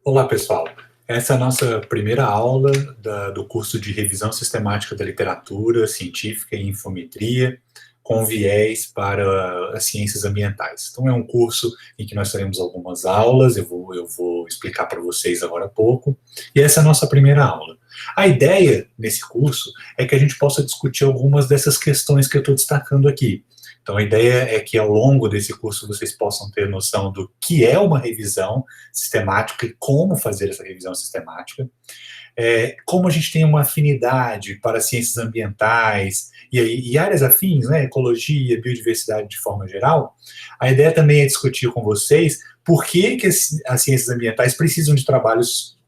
Olá, pessoal. Essa é a nossa primeira aula do curso de Revisão Sistemática da Literatura Científica e Infometria, com viés para as ciências ambientais. Então, é um curso em que nós teremos algumas aulas, eu vou explicar para vocês agora há pouco, e essa é a nossa primeira aula. A ideia nesse curso é que a gente possa discutir algumas dessas questões que eu estou destacando aqui. Então, a ideia é que, ao longo desse curso, vocês possam ter noção do que é uma revisão sistemática e como fazer essa revisão sistemática. Como a gente tem uma afinidade para ciências ambientais e áreas afins, né, ecologia, biodiversidade de forma geral, a ideia também é discutir com vocês por que as ciências ambientais precisam de trabalhos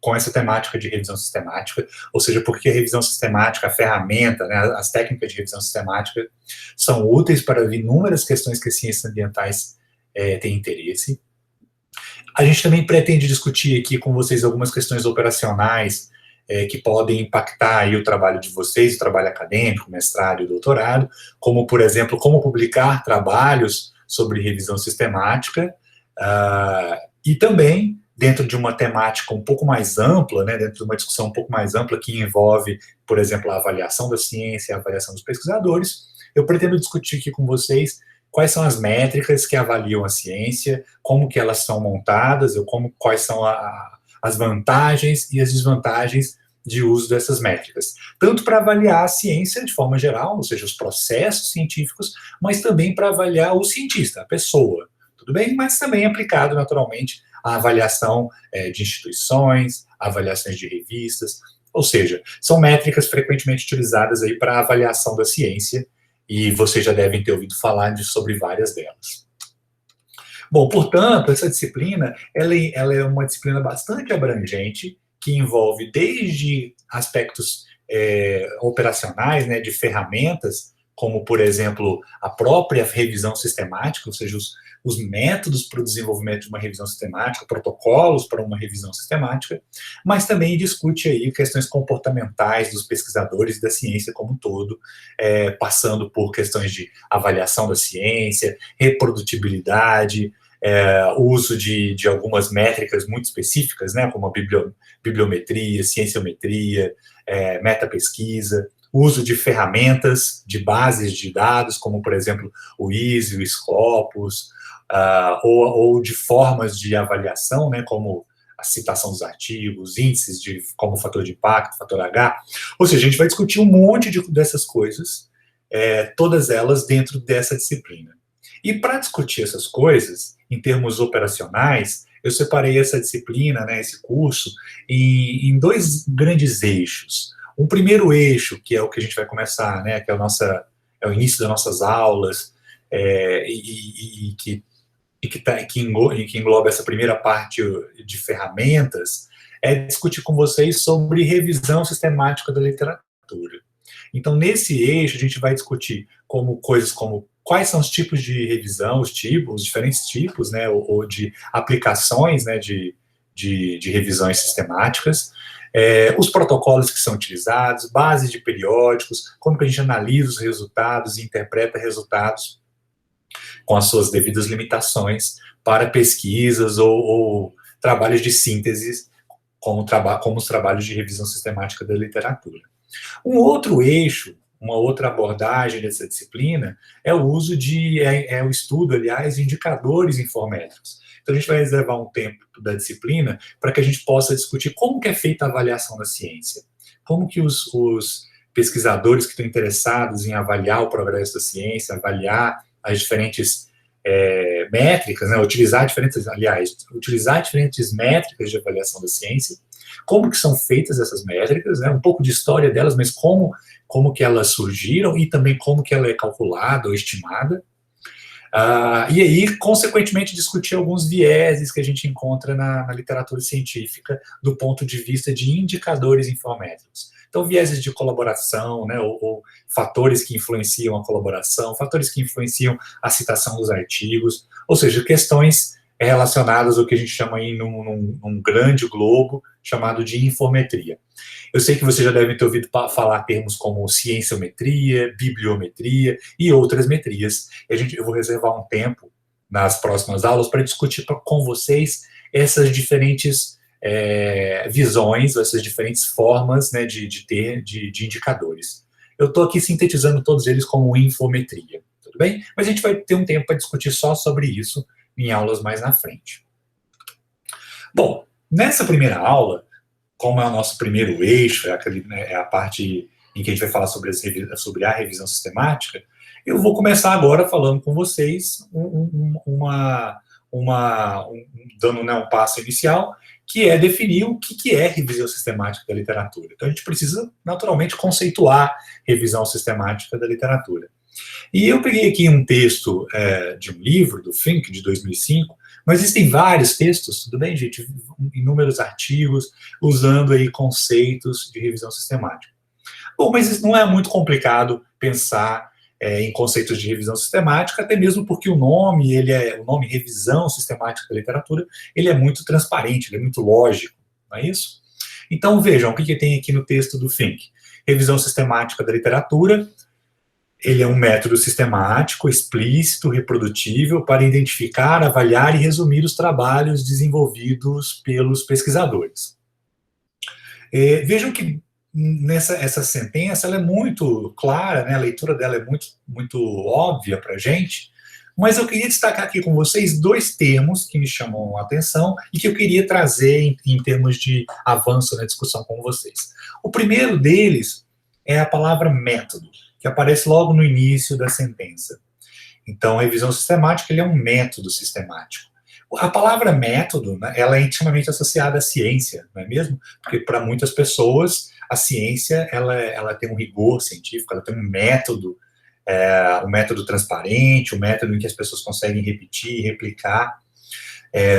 com essa temática de revisão sistemática, ou seja, porque a revisão sistemática, a ferramenta, né, as técnicas de revisão sistemática são úteis para inúmeras questões que as ciências ambientais têm interesse. A gente também pretende discutir aqui com vocês algumas questões operacionais que podem impactar aí o trabalho de vocês, o trabalho acadêmico, mestrado e doutorado, como, por exemplo, como publicar trabalhos sobre revisão sistemática, e também dentro de uma temática um pouco mais ampla, né, dentro de uma discussão um pouco mais ampla que envolve, por exemplo, a avaliação da ciência, a avaliação dos pesquisadores, eu pretendo discutir aqui com vocês quais são as métricas que avaliam a ciência, como que elas são montadas, quais são as vantagens e as desvantagens de uso dessas métricas. Tanto para avaliar a ciência de forma geral, ou seja, os processos científicos, mas também para avaliar o cientista, a pessoa, tudo bem? Mas também aplicado, naturalmente, à avaliação de instituições, avaliações de revistas, ou seja, são métricas frequentemente utilizadas aí para a avaliação da ciência, e vocês já devem ter ouvido falar sobre várias delas. Bom, portanto, essa disciplina, ela é uma disciplina bastante abrangente, que envolve desde aspectos operacionais, né, de ferramentas, como, por exemplo, a própria revisão sistemática, ou seja, os métodos para o desenvolvimento de uma revisão sistemática, protocolos para uma revisão sistemática, mas também discute aí questões comportamentais dos pesquisadores e da ciência como um todo, passando por questões de avaliação da ciência, reprodutibilidade, uso de algumas métricas muito específicas, né, como a bibliometria, cienciometria, metapesquisa, uso de ferramentas, de bases de dados, como, por exemplo, o EASY, o Scopus, ou de formas de avaliação, né, como a citação dos artigos, índices como o fator de impacto, fator H. Ou seja, a gente vai discutir um monte dessas coisas, todas elas dentro dessa disciplina. E para discutir essas coisas, em termos operacionais, eu separei essa disciplina, né, esse curso, em dois grandes eixos. Um primeiro eixo, que é o que a gente vai começar, né, que é o início das nossas aulas, que engloba essa primeira parte de ferramentas, é discutir com vocês sobre revisão sistemática da literatura. Então, nesse eixo, a gente vai discutir coisas como quais são os tipos de revisão, os diferentes tipos, né, ou de aplicações, né, de revisões sistemáticas, os protocolos que são utilizados, bases de periódicos, como que a gente analisa os resultados e interpreta resultados com as suas devidas limitações para pesquisas ou trabalhos de síntese, como os trabalhos de revisão sistemática da literatura. Um outro eixo, uma outra abordagem dessa disciplina é o uso o estudo, aliás, de indicadores infométricos. Então, a gente vai reservar um tempo da disciplina para que a gente possa discutir como que é feita a avaliação da ciência, como que os pesquisadores que estão interessados em avaliar o progresso da ciência, avaliar as diferentes métricas, né, utilizar diferentes métricas de avaliação da ciência, como que são feitas essas métricas, né, um pouco de história delas, mas como que elas surgiram e também como que ela é calculada ou estimada. E aí, consequentemente, discutir alguns vieses que a gente encontra na literatura científica do ponto de vista de indicadores infométricos. Então, vieses de colaboração, né, ou fatores que influenciam a colaboração, fatores que influenciam a citação dos artigos, ou seja, questões relacionadas ao que a gente chama aí num grande globo chamado de infometria. Eu sei que você já deve ter ouvido falar termos como cienciometria, bibliometria e outras metrias. Eu vou reservar um tempo nas próximas aulas para discutir com vocês essas diferentes visões, essas diferentes formas, né, de indicadores. Eu estou aqui sintetizando todos eles como infometria, tudo bem? Mas a gente vai ter um tempo para discutir só sobre isso em aulas mais na frente. Bom, nessa primeira aula, como é o nosso primeiro eixo, é a parte em que a gente vai falar sobre a revisão sistemática, eu vou começar agora falando com vocês, dando, né, um passo inicial, que é definir o que é revisão sistemática da literatura. Então, a gente precisa, naturalmente, conceituar revisão sistemática da literatura. E eu peguei aqui um texto de um livro, do Fink, de 2005, mas existem vários textos, tudo bem, gente? Inúmeros artigos usando aí conceitos de revisão sistemática. Bom, mas isso não é muito complicado pensar em conceitos de revisão sistemática, até mesmo porque o nome revisão sistemática da literatura, ele é muito transparente, ele é muito lógico, não é isso? Então, vejam, o que tem aqui no texto do Fink? Revisão sistemática da literatura, ele é um método sistemático, explícito, reprodutível para identificar, avaliar e resumir os trabalhos desenvolvidos pelos pesquisadores. Vejam que essa sentença ela é muito clara, né? A leitura dela é muito óbvia para a gente, mas eu queria destacar aqui com vocês dois termos que me chamam a atenção e que eu queria trazer em termos de avanço na discussão com vocês. O primeiro deles é a palavra método, que aparece logo no início da sentença. Então, a revisão sistemática ele é um método sistemático. A palavra método, né, ela é intimamente associada à ciência, não é mesmo? Porque para muitas pessoas, a ciência ela tem um rigor científico, ela tem um método transparente, um método em que as pessoas conseguem repetir e replicar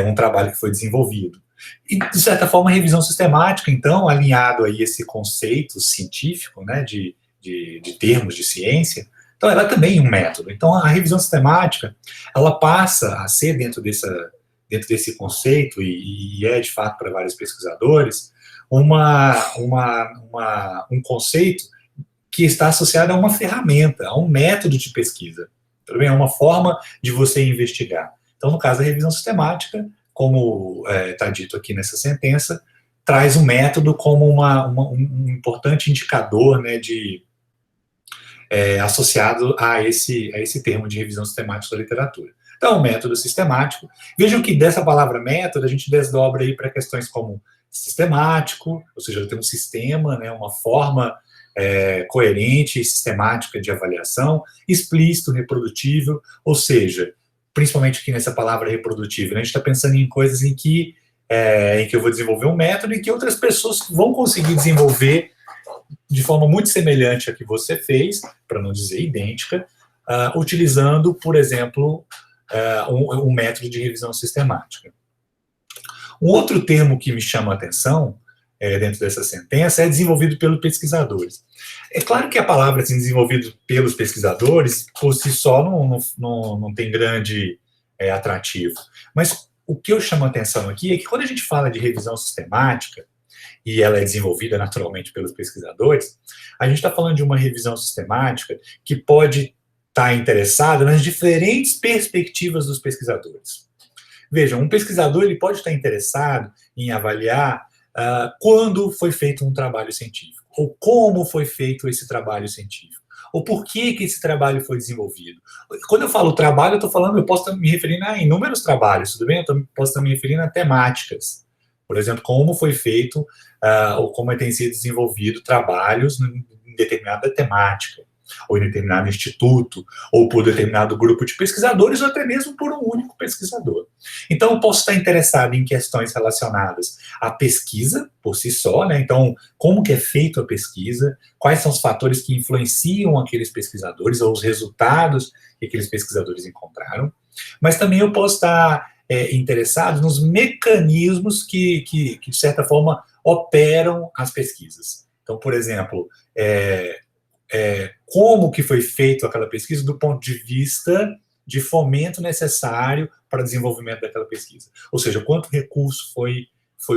um trabalho que foi desenvolvido. E, de certa forma, a revisão sistemática, então, alinhado a esse conceito científico, né, de termos de ciência, então ela é também um método. Então a revisão sistemática, ela passa a ser dentro desse conceito, e é de fato para vários pesquisadores, um conceito que está associado a uma ferramenta, a um método de pesquisa, também é uma forma de você investigar. Então, no caso da revisão sistemática, como está dito aqui nessa sentença, traz o método como um importante indicador, né, associado a esse termo de revisão sistemática da literatura. Então, o método sistemático. Vejam que dessa palavra método, a gente desdobra aí para questões como sistemático, ou seja, tem um sistema, né, uma forma coerente e sistemática de avaliação, explícito, reprodutível, ou seja, principalmente aqui nessa palavra reprodutível, né, a gente está pensando em coisas em que eu vou desenvolver um método e que outras pessoas vão conseguir desenvolver de forma muito semelhante à que você fez, para não dizer idêntica, utilizando, por exemplo, um método de revisão sistemática. Um outro termo que me chama a atenção dentro dessa sentença é desenvolvido pelos pesquisadores. É claro que a palavra assim, desenvolvido pelos pesquisadores, por si só, não tem grande atrativo. Mas o que eu chamo a atenção aqui é que quando a gente fala de revisão sistemática, e ela é desenvolvida naturalmente pelos pesquisadores, a gente está falando de uma revisão sistemática que pode estar interessada nas diferentes perspectivas dos pesquisadores. Vejam, um pesquisador ele pode estar interessado em avaliar quando foi feito um trabalho científico, ou como foi feito esse trabalho científico, ou por que esse trabalho foi desenvolvido. Quando eu falo trabalho, eu posso estar me referindo a inúmeros trabalhos, tudo bem? Eu posso estar me referindo a temáticas. Por exemplo, como foi feito ou como tem sido desenvolvido trabalhos em determinada temática, ou em determinado instituto, ou por determinado grupo de pesquisadores, ou até mesmo por um único pesquisador. Então, eu posso estar interessado em questões relacionadas à pesquisa, por si só, né? Então, como que é feita a pesquisa, quais são os fatores que influenciam aqueles pesquisadores, ou os resultados que aqueles pesquisadores encontraram, mas também eu posso estar interessado nos mecanismos que, de certa forma, operam as pesquisas. Então, por exemplo, como que foi feita aquela pesquisa do ponto de vista de fomento necessário para o desenvolvimento daquela pesquisa. Ou seja, quanto recurso foi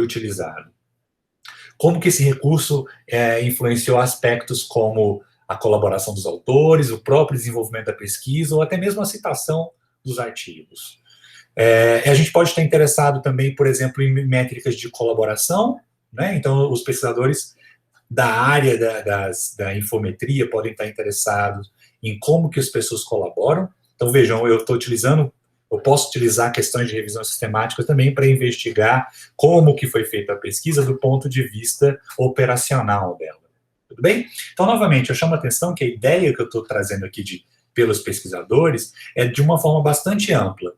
utilizado. Como que esse recurso influenciou aspectos como a colaboração dos autores, o próprio desenvolvimento da pesquisa, ou até mesmo a citação dos artigos. A gente pode estar interessado também, por exemplo, em métricas de colaboração, né? Então, os pesquisadores da área da infometria podem estar interessados em como que as pessoas colaboram. Então, vejam, eu posso utilizar questões de revisão sistemática também para investigar como que foi feita a pesquisa do ponto de vista operacional dela. Tudo bem? Então, novamente, eu chamo a atenção que a ideia que eu estou trazendo aqui pelos pesquisadores é de uma forma bastante ampla.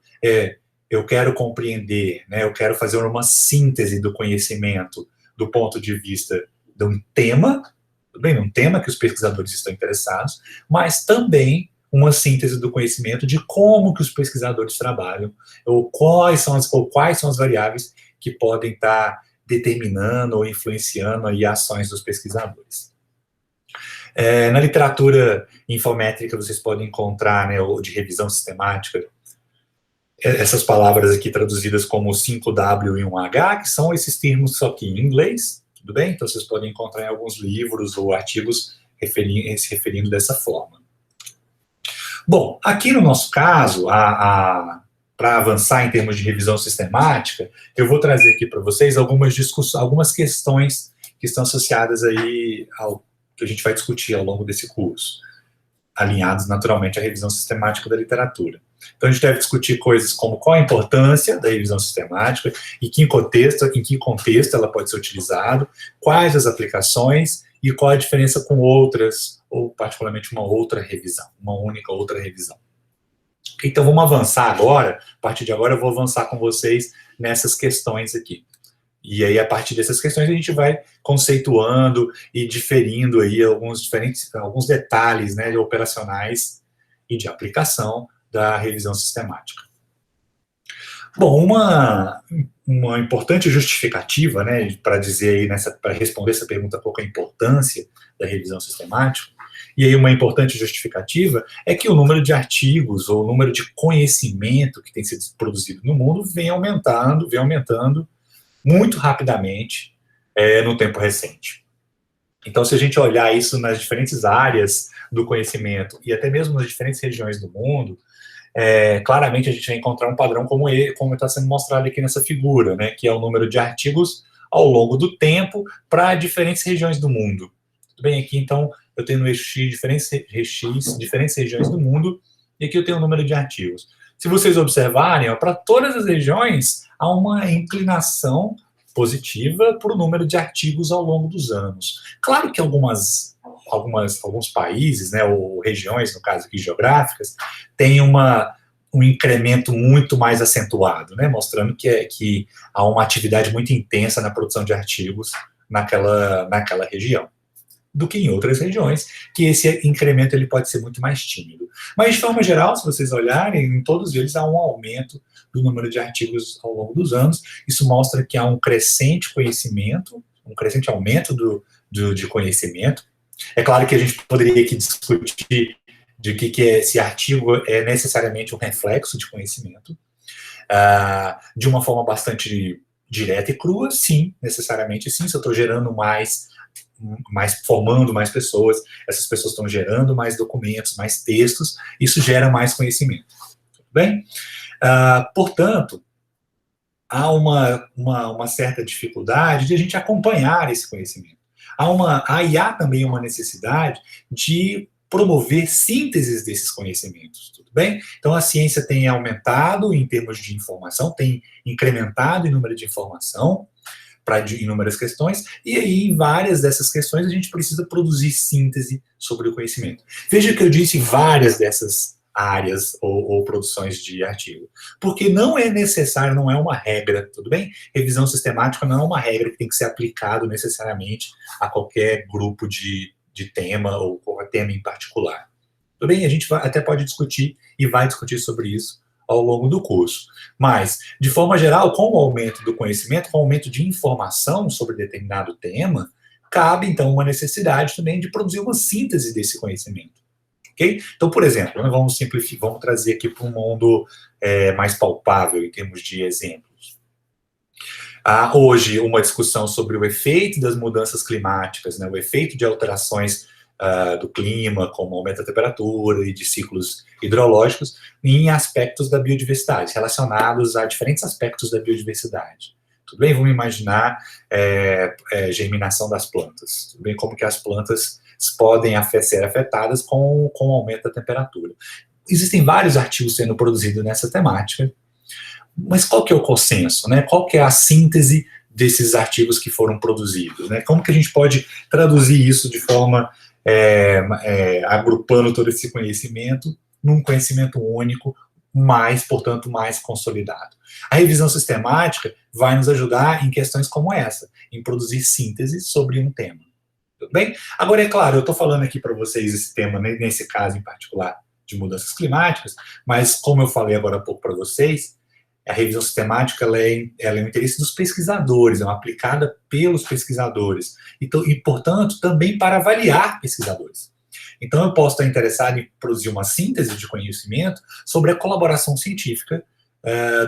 Eu quero compreender, né, eu quero fazer uma síntese do conhecimento do ponto de vista de um tema, tudo bem? Um tema que os pesquisadores estão interessados, mas também uma síntese do conhecimento de como que os pesquisadores trabalham, ou quais são as variáveis que podem estar determinando ou influenciando aí ações dos pesquisadores. Na literatura infométrica vocês podem encontrar, né, ou de revisão sistemática, essas palavras aqui traduzidas como 5W e 1H, que são esses termos só que em inglês, tudo bem? Então vocês podem encontrar em alguns livros ou artigos se referindo dessa forma. Bom, aqui no nosso caso, para avançar em termos de revisão sistemática, eu vou trazer aqui para vocês algumas questões que estão associadas aí ao que a gente vai discutir ao longo desse curso, alinhados naturalmente à revisão sistemática da literatura. Então a gente deve discutir coisas como qual a importância da revisão sistemática, em que contexto ela pode ser utilizada, quais as aplicações e qual a diferença com outras, ou particularmente uma outra revisão, uma única outra revisão. Então vamos avançar agora, a partir de agora eu vou avançar com vocês nessas questões aqui. E aí, a partir dessas questões, a gente vai conceituando e diferindo aí alguns detalhes, né, operacionais e de aplicação da revisão sistemática. Bom, uma importante justificativa, né, para dizer aí para responder essa pergunta qual é a importância da revisão sistemática, e aí uma importante justificativa é que o número de artigos ou o número de conhecimento que tem sido produzido no mundo vem aumentando muito rapidamente no tempo recente. Então, se a gente olhar isso nas diferentes áreas do conhecimento e até mesmo nas diferentes regiões do mundo, claramente a gente vai encontrar um padrão como está sendo mostrado aqui nessa figura, né, que é o número de artigos ao longo do tempo para diferentes regiões do mundo. Tudo bem? Aqui, então, eu tenho no eixo X diferentes regiões do mundo, e aqui eu tenho o número de artigos. Se vocês observarem, para todas as regiões, há uma inclinação positiva para o número de artigos ao longo dos anos. Claro que alguns países, né, ou regiões, no caso aqui geográficas, têm um incremento muito mais acentuado, né, mostrando que há uma atividade muito intensa na produção de artigos naquela região, do que em outras regiões, que esse incremento ele pode ser muito mais tímido. Mas, de forma geral, se vocês olharem, em todos eles há um aumento do número de artigos ao longo dos anos. Isso mostra que há um crescente conhecimento, um crescente aumento de conhecimento. É claro que a gente poderia aqui discutir de que esse artigo é necessariamente um reflexo de conhecimento, de uma forma bastante direta e crua, sim, necessariamente sim. Se eu estou gerando formando mais pessoas, essas pessoas estão gerando mais documentos, mais textos, isso gera mais conhecimento. Tudo bem? Portanto, há uma certa dificuldade de a gente acompanhar esse conhecimento. Há também uma necessidade de promover sínteses desses conhecimentos, tudo bem? Então, a ciência tem aumentado em termos de informação, tem incrementado em número de informação, para inúmeras questões, e aí em várias dessas questões a gente precisa produzir síntese sobre o conhecimento. Veja que eu disse várias dessas áreas ou produções de artigo, porque não é necessário, não é uma regra, tudo bem? Revisão sistemática não é uma regra que tem que ser aplicado necessariamente a qualquer grupo de tema ou qualquer tema em particular. Tudo bem? A gente até pode discutir e vai discutir sobre isso ao longo do curso. Mas, de forma geral, com o aumento do conhecimento, com o aumento de informação sobre determinado tema, cabe, então, uma necessidade também de produzir uma síntese desse conhecimento. Okay? Então, por exemplo, vamos trazer aqui para um mundo mais palpável em termos de exemplos. Há hoje uma discussão sobre o efeito das mudanças climáticas, né, o efeito de alterações do clima, como aumento da temperatura e de ciclos hidrológicos, em aspectos da biodiversidade, relacionados a diferentes aspectos da biodiversidade. Tudo bem? Vamos imaginar germinação das plantas. Tudo bem? Como que as plantas podem ser afetadas com o aumento da temperatura. Existem vários artigos sendo produzidos nessa temática, mas qual que é o consenso, né? Qual que é a síntese desses artigos que foram produzidos, né? Como que a gente pode traduzir isso de forma agrupando todo esse conhecimento num conhecimento único, portanto, mais consolidado? A revisão sistemática vai nos ajudar em questões como essa, em produzir síntese sobre um tema. Tudo bem? Agora, é claro, eu estou falando aqui para vocês esse tema, nesse caso em particular, de mudanças climáticas, mas como eu falei agora há pouco para vocês, a revisão sistemática ela é um interesse dos pesquisadores, é uma aplicada pelos pesquisadores, e, portanto, também para avaliar pesquisadores. Então, eu posso estar interessado em produzir uma síntese de conhecimento sobre a colaboração científica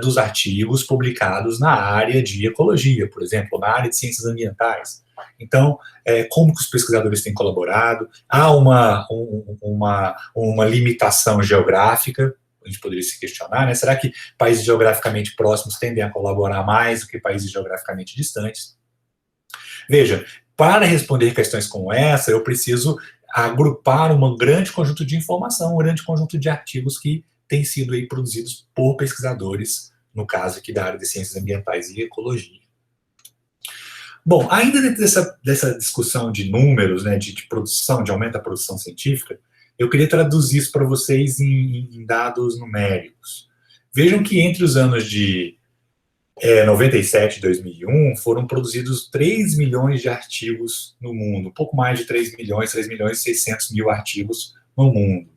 dos artigos publicados na área de ecologia, por exemplo, na área de ciências ambientais. Então, como que os pesquisadores têm colaborado? Há uma limitação geográfica, a gente poderia se questionar, né? Será que países geograficamente próximos tendem a colaborar mais do que países geograficamente distantes? Veja, para responder questões como essa, eu preciso agrupar um grande conjunto de informação, um grande conjunto de artigos que têm sido aí produzidos por pesquisadores, no caso aqui da área de ciências ambientais e ecologia. Bom, ainda dentro dessa discussão de números, né, de produção, de aumento da produção científica, eu queria traduzir isso para vocês em dados numéricos. Vejam que entre os anos de 97 e 2001, foram produzidos 3 milhões de artigos no mundo, um pouco mais de 3 milhões e 600 mil artigos no mundo.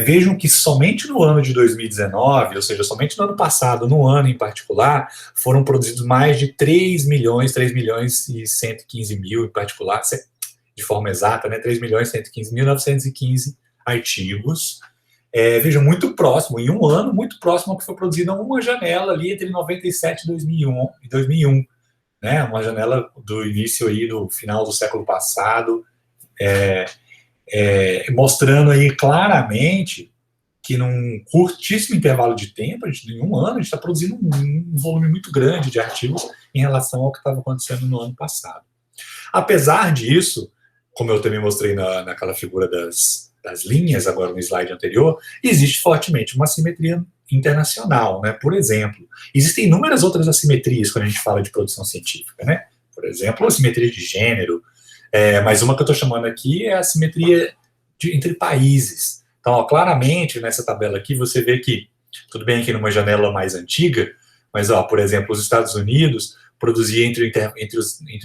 Vejam que somente no ano de 2019, ou seja, somente no ano passado, no ano em particular, foram produzidos mais de 3 milhões e 115 mil, em particular, de forma exata, né, 3 milhões e 115.915 artigos. Vejam, muito próximo, em um ano, muito próximo ao que foi produzido em uma janela ali entre 97 e 2001, né, uma janela do início aí, do final do século passado, mostrando aí claramente que num curtíssimo intervalo de tempo, em um ano, a gente está produzindo um volume muito grande de artigos em relação ao que estava acontecendo no ano passado. Apesar disso, como eu também mostrei naquela figura das linhas, agora no slide anterior, existe fortemente uma assimetria internacional, né? Por exemplo, existem inúmeras outras assimetrias quando a gente fala de produção científica, né? Por exemplo, a assimetria de gênero, mas uma que eu estou chamando aqui é a assimetria entre países. Então, ó, claramente, nessa tabela aqui, você vê que, tudo bem que numa janela mais antiga, mas, ó, por exemplo, os Estados Unidos produzia entre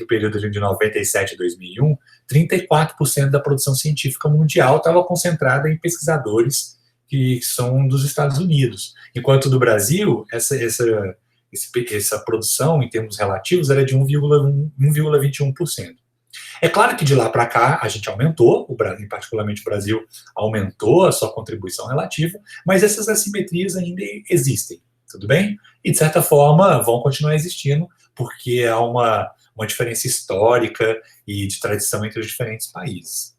o período de 97 e 2001, 34% da produção científica mundial estava concentrada em pesquisadores que são dos Estados Unidos. Enquanto do Brasil, essa produção, em termos relativos, era de 1,21%. É claro que de lá para cá a gente aumentou, particularmente o Brasil aumentou a sua contribuição relativa, mas essas assimetrias ainda existem, tudo bem? E de certa forma vão continuar existindo, porque há uma diferença histórica e de tradição entre os diferentes países.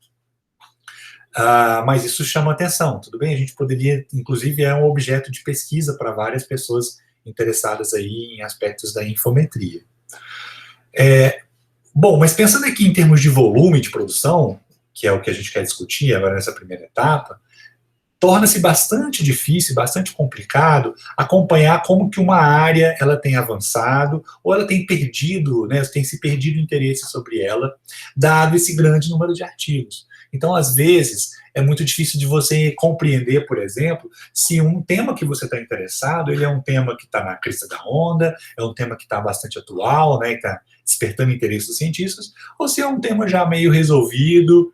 Mas isso chama atenção, tudo bem? A gente poderia, inclusive, é um objeto de pesquisa para várias pessoas interessadas aí em aspectos da infometria. Bom, mas pensando aqui em termos de volume de produção, que é o que a gente quer discutir agora nessa primeira etapa, torna-se bastante difícil, bastante complicado acompanhar como que uma área ela tem avançado ou ela tem perdido, né, tem se perdido interesse sobre ela, dado esse grande número de artigos. Então, às vezes, é muito difícil de você compreender, por exemplo, se um tema que você está interessado, ele é um tema que está na crista da onda, é um tema que está bastante atual, né, que está despertando interesse dos cientistas, ou se é um tema já meio resolvido,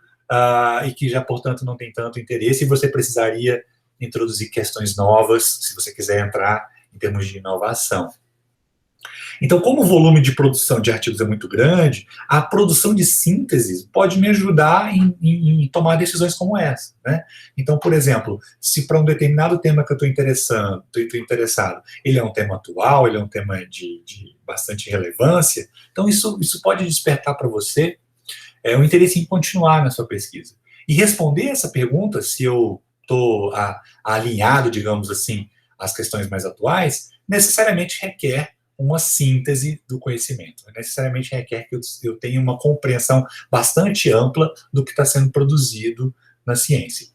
e que já, portanto, não tem tanto interesse, e você precisaria introduzir questões novas, se você quiser entrar em termos de inovação. Então, como o volume de produção de artigos é muito grande, a produção de síntese pode me ajudar em tomar decisões como essa, né? Então, por exemplo, se para um determinado tema que eu estou interessado, ele é um tema atual, ele é um tema de bastante relevância, então isso pode despertar para você é o interesse em continuar na sua pesquisa. E responder essa pergunta, se eu estou alinhado, digamos assim, às questões mais atuais, necessariamente requer uma síntese do conhecimento. Necessariamente requer que eu tenha uma compreensão bastante ampla do que está sendo produzido na ciência.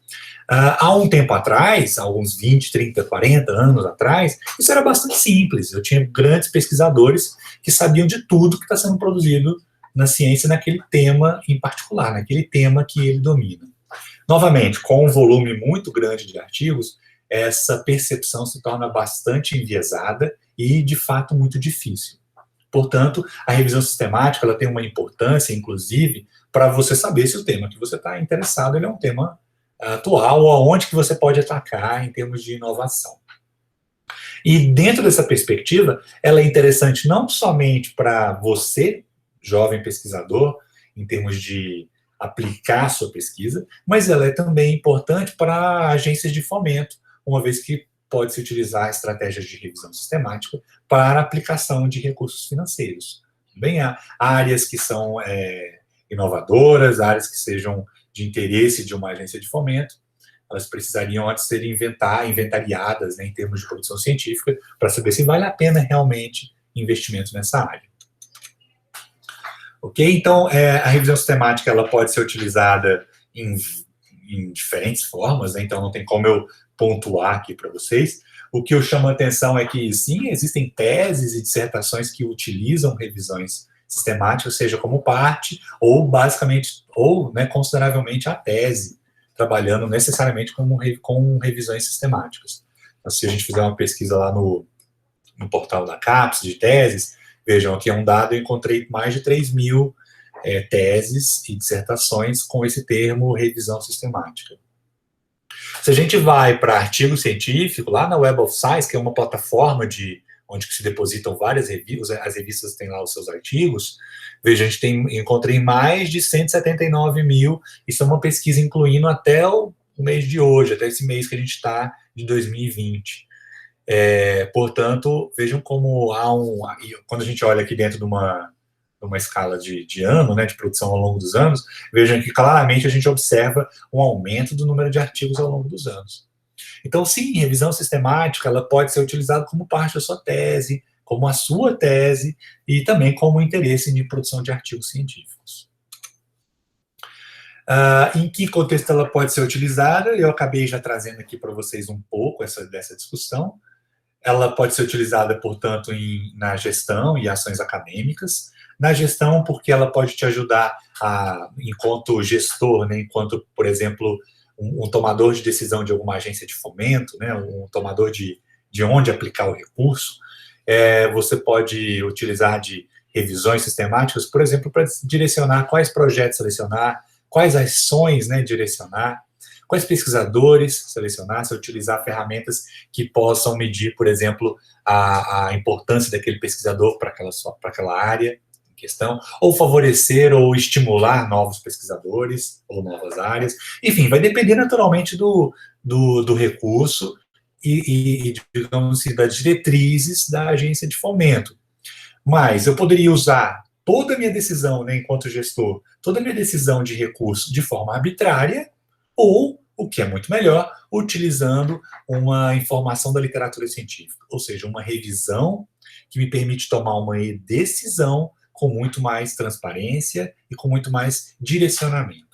Há um tempo atrás, alguns 20, 30, 40 anos atrás, isso era bastante simples. Eu tinha grandes pesquisadores que sabiam de tudo que está sendo produzido na ciência naquele tema em particular, naquele tema que ele domina. Novamente, com um volume muito grande de artigos, essa percepção se torna bastante enviesada e, de fato, muito difícil. Portanto, a revisão sistemática ela tem uma importância, inclusive, para você saber se o tema que você está interessado ele é um tema atual ou aonde que você pode atacar em termos de inovação. E dentro dessa perspectiva, ela é interessante não somente para você, jovem pesquisador, em termos de aplicar a sua pesquisa, mas ela é também importante para agências de fomento, uma vez que pode-se utilizar estratégias de revisão sistemática para aplicação de recursos financeiros. Também há áreas que são inovadoras, áreas que sejam de interesse de uma agência de fomento, elas precisariam antes ser inventariadas, né, em termos de produção científica, para saber se vale a pena realmente investimento nessa área. Ok? Então, a revisão sistemática ela pode ser utilizada em diferentes formas, né? Então não tem como eu pontuar aqui para vocês. O que eu chamo a atenção é que, sim, existem teses e dissertações que utilizam revisões sistemáticas, seja como parte, ou basicamente, ou né, consideravelmente a tese, trabalhando necessariamente com revisões sistemáticas. Então, se a gente fizer uma pesquisa lá no portal da CAPES de teses, vejam, aqui é um dado, eu encontrei mais de 3.000 teses e dissertações com esse termo revisão sistemática. Se a gente vai para artigo científico, lá na Web of Science, que é uma plataforma onde se depositam várias revistas, as revistas têm lá os seus artigos, veja, a gente encontrei mais de 179 mil, isso é uma pesquisa incluindo até o mês de hoje, até esse mês que a gente está, de 2020. Portanto, vejam como quando a gente olha aqui dentro de uma escala de ano, né, de produção ao longo dos anos, vejam que claramente a gente observa um aumento do número de artigos ao longo dos anos. Então, sim, revisão sistemática ela pode ser utilizada como parte da sua tese, como a sua tese, e também como interesse de produção de artigos científicos. Em que contexto ela pode ser utilizada? Eu acabei já trazendo aqui para vocês um pouco dessa discussão. Ela pode ser utilizada, portanto, na gestão e ações acadêmicas. Na gestão, porque ela pode te ajudar enquanto gestor, né, enquanto, por exemplo, um tomador de decisão de alguma agência de fomento, né, um tomador de onde aplicar o recurso. Você pode utilizar de revisões sistemáticas, por exemplo, para direcionar quais projetos selecionar, quais ações, né, direcionar, quais pesquisadores selecionar, se utilizar ferramentas que possam medir, por exemplo, a importância daquele pesquisador para aquela área em questão, ou favorecer ou estimular novos pesquisadores ou novas áreas. Enfim, vai depender naturalmente do recurso e, digamos assim, das diretrizes da agência de fomento. Mas eu poderia usar toda a minha decisão, né, enquanto gestor, toda a minha decisão de recurso de forma arbitrária, ou, o que é muito melhor, utilizando uma informação da literatura científica, ou seja, uma revisão que me permite tomar uma decisão com muito mais transparência e com muito mais direcionamento.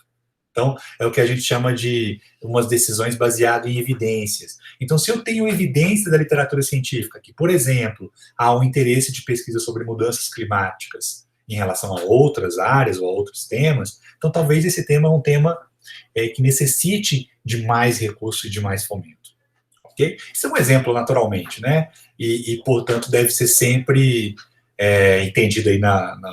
Então, é o que a gente chama de umas decisões baseadas em evidências. Então, se eu tenho evidência da literatura científica, que, por exemplo, há um interesse de pesquisa sobre mudanças climáticas em relação a outras áreas ou a outros temas, então talvez esse tema é um tema que necessite de mais recurso e de mais fomento. Okay? Isso é um exemplo, naturalmente, né? E portanto, deve ser sempre entendido aí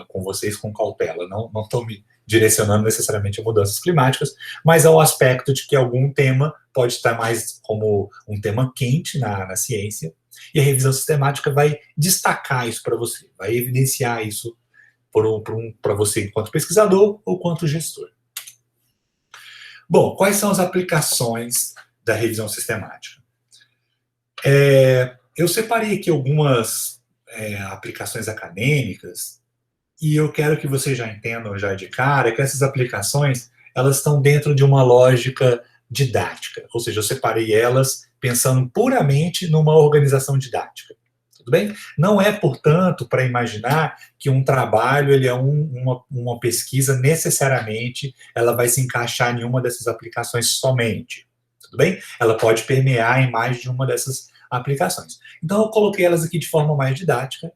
com vocês com cautela. Não estou me direcionando necessariamente a mudanças climáticas, mas ao aspecto de que algum tema pode estar mais como um tema quente na ciência, e a revisão sistemática vai destacar isso para você, vai evidenciar isso para você enquanto pesquisador ou quanto gestor. Bom, quais são as aplicações da revisão sistemática? Eu separei aqui algumas aplicações acadêmicas E eu quero que vocês já entendam já de cara que essas aplicações, elas estão dentro de uma lógica didática, ou seja, eu separei elas pensando puramente numa organização didática. Tudo bem? Não é, portanto, para imaginar que um trabalho ele é uma pesquisa necessariamente, ela vai se encaixar em uma dessas aplicações somente. Tudo bem? Ela pode permear em mais de uma dessas aplicações. Então, eu coloquei elas aqui de forma mais didática,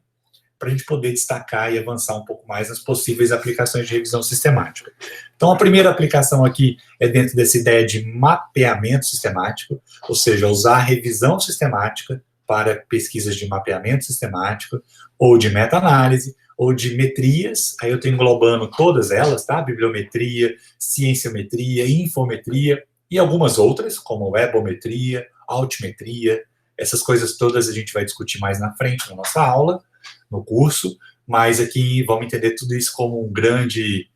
para a gente poder destacar e avançar um pouco mais nas possíveis aplicações de revisão sistemática. Então, a primeira aplicação aqui é dentro dessa ideia de mapeamento sistemático, ou seja, usar a revisão sistemática para pesquisas de mapeamento sistemático, ou de meta-análise, ou de metrias, aí eu estou englobando todas elas, tá? Bibliometria, cienciometria, infometria, e algumas outras, como webometria, altimetria, essas coisas todas a gente vai discutir mais na frente na nossa aula, no curso, mas aqui vamos entender tudo isso como um grande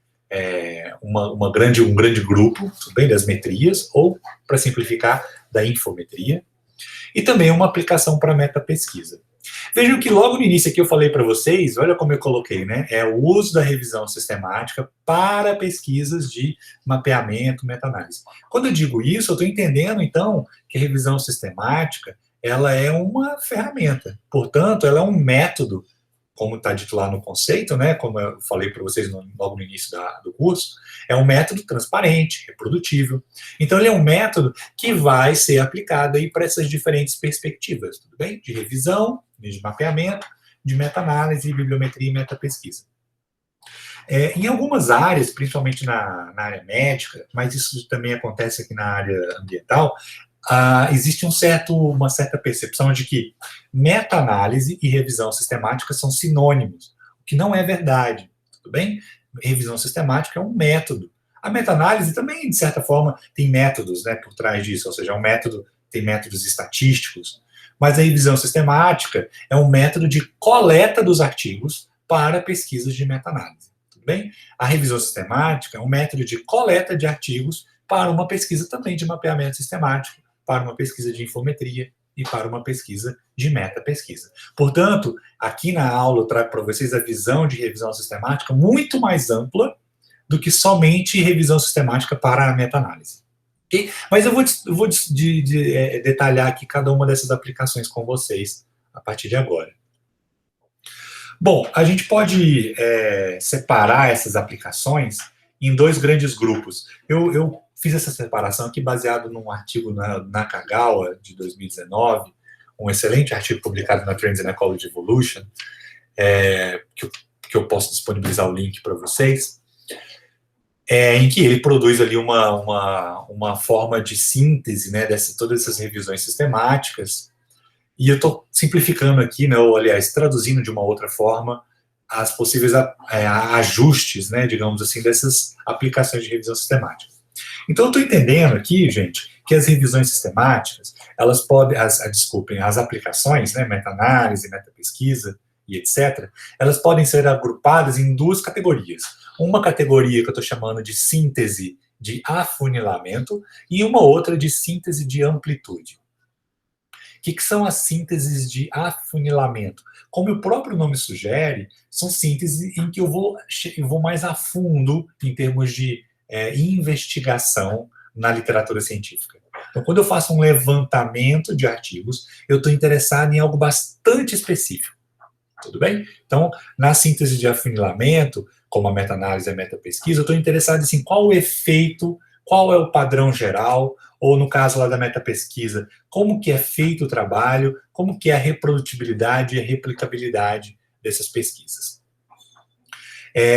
grupo, tudo bem, das metrias, ou, para simplificar, da infometria, e também uma aplicação para meta-pesquisa. Vejam que logo no início aqui eu falei para vocês, olha como eu coloquei, né? É o uso da revisão sistemática para pesquisas de mapeamento, meta-análise. Quando eu digo isso, eu estou entendendo, então, que a revisão sistemática, ela é uma ferramenta. Portanto, ela é um método, como está dito lá no conceito, né, como eu falei para vocês logo no início do curso, é um método transparente, reprodutível. Então, ele é um método que vai ser aplicado aí para essas diferentes perspectivas, tudo bem? De revisão, de mapeamento, de meta-análise, bibliometria e meta-pesquisa. Em algumas áreas, principalmente na área médica, mas isso também acontece aqui na área ambiental, existe uma certa percepção de que meta-análise e revisão sistemática são sinônimos, o que não é verdade, tudo bem? Revisão sistemática é um método. A meta-análise também, de certa forma, tem métodos, né, por trás disso, ou seja, tem métodos estatísticos, mas a revisão sistemática é um método de coleta dos artigos para pesquisas de meta-análise, tudo bem? A revisão sistemática é um método de coleta de artigos para uma pesquisa também de mapeamento sistemático, para uma pesquisa de infometria e para uma pesquisa de meta-pesquisa. Portanto, aqui na aula eu trago para vocês a visão de revisão sistemática muito mais ampla do que somente revisão sistemática para a meta-análise. Okay? Mas eu vou detalhar aqui cada uma dessas aplicações com vocês a partir de agora. Bom, a gente pode separar essas aplicações em dois grandes grupos. Eu fiz essa separação aqui baseado num artigo na Nakagawa, de 2019, um excelente artigo publicado na Trends in Ecology Evolution, que eu posso disponibilizar o link para vocês, em que ele produz ali uma forma de síntese, né, todas essas revisões sistemáticas, e eu estou simplificando aqui, né, ou aliás, traduzindo de uma outra forma, as possíveis ajustes, né, digamos assim, dessas aplicações de revisão sistemática. Então, eu estou entendendo aqui, gente, que as revisões sistemáticas, elas podem, as aplicações, né, meta-análise, meta-pesquisa e etc., elas podem ser agrupadas em duas categorias. Uma categoria que eu estou chamando de síntese de afunilamento e uma outra de síntese de amplitude. O que são as sínteses de afunilamento? Como o próprio nome sugere, são sínteses em que eu vou mais a fundo em termos de investigação na literatura científica. Então, quando eu faço um levantamento de artigos, eu estou interessado em algo bastante específico. Tudo bem? Então, na síntese de afunilamento, como a meta-análise e a meta-pesquisa, eu estou interessado em qual o efeito, qual é o padrão geral, ou no caso lá da meta-pesquisa, como que é feito o trabalho, como que é a reprodutibilidade e a replicabilidade dessas pesquisas.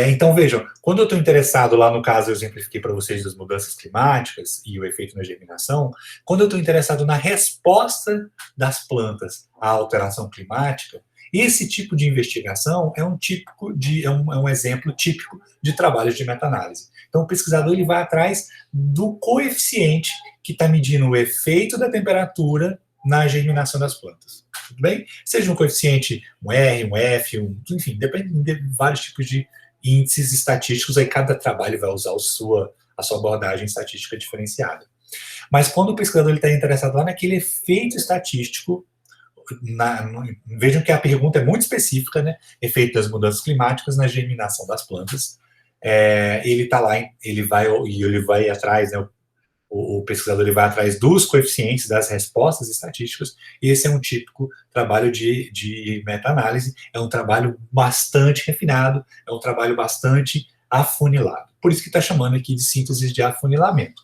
Então, vejam, quando eu estou interessado, lá no caso eu exemplifiquei para vocês das mudanças climáticas e o efeito na germinação, quando eu estou interessado na resposta das plantas à alteração climática, esse tipo de investigação é um exemplo típico de trabalhos de meta-análise. Então, o pesquisador ele vai atrás do coeficiente que está medindo o efeito da temperatura na germinação das plantas. Tudo bem? Seja um coeficiente, um R, um F, enfim, depende de vários tipos de índices estatísticos, aí cada trabalho vai usar a sua abordagem estatística diferenciada. Mas quando o pesquisador está interessado lá naquele efeito estatístico vejam que a pergunta é muito específica, né? Efeito das mudanças climáticas na germinação das plantas. Ele está lá, ele vai atrás, né? O pesquisador ele vai atrás dos coeficientes das respostas estatísticas, e esse é um típico trabalho de meta-análise, é um trabalho bastante refinado, é um trabalho bastante afunilado. Por isso que está chamando aqui de síntese de afunilamento.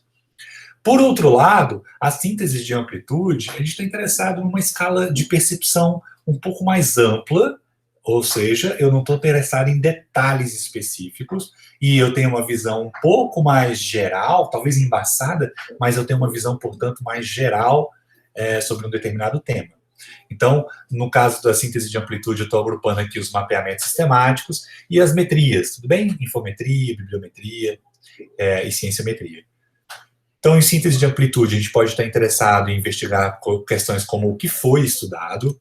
Por outro lado, a síntese de amplitude, a gente está interessado numa escala de percepção um pouco mais ampla, ou seja, eu não estou interessado em detalhes específicos, e eu tenho uma visão um pouco mais geral, talvez embaçada, mas eu tenho uma visão, portanto, mais geral sobre um determinado tema. Então, no caso da síntese de amplitude, eu estou agrupando aqui os mapeamentos sistemáticos e as metrias, tudo bem? Infometria, bibliometria e cienciometria. Então, em síntese de amplitude, a gente pode estar interessado em investigar questões como o que foi estudado,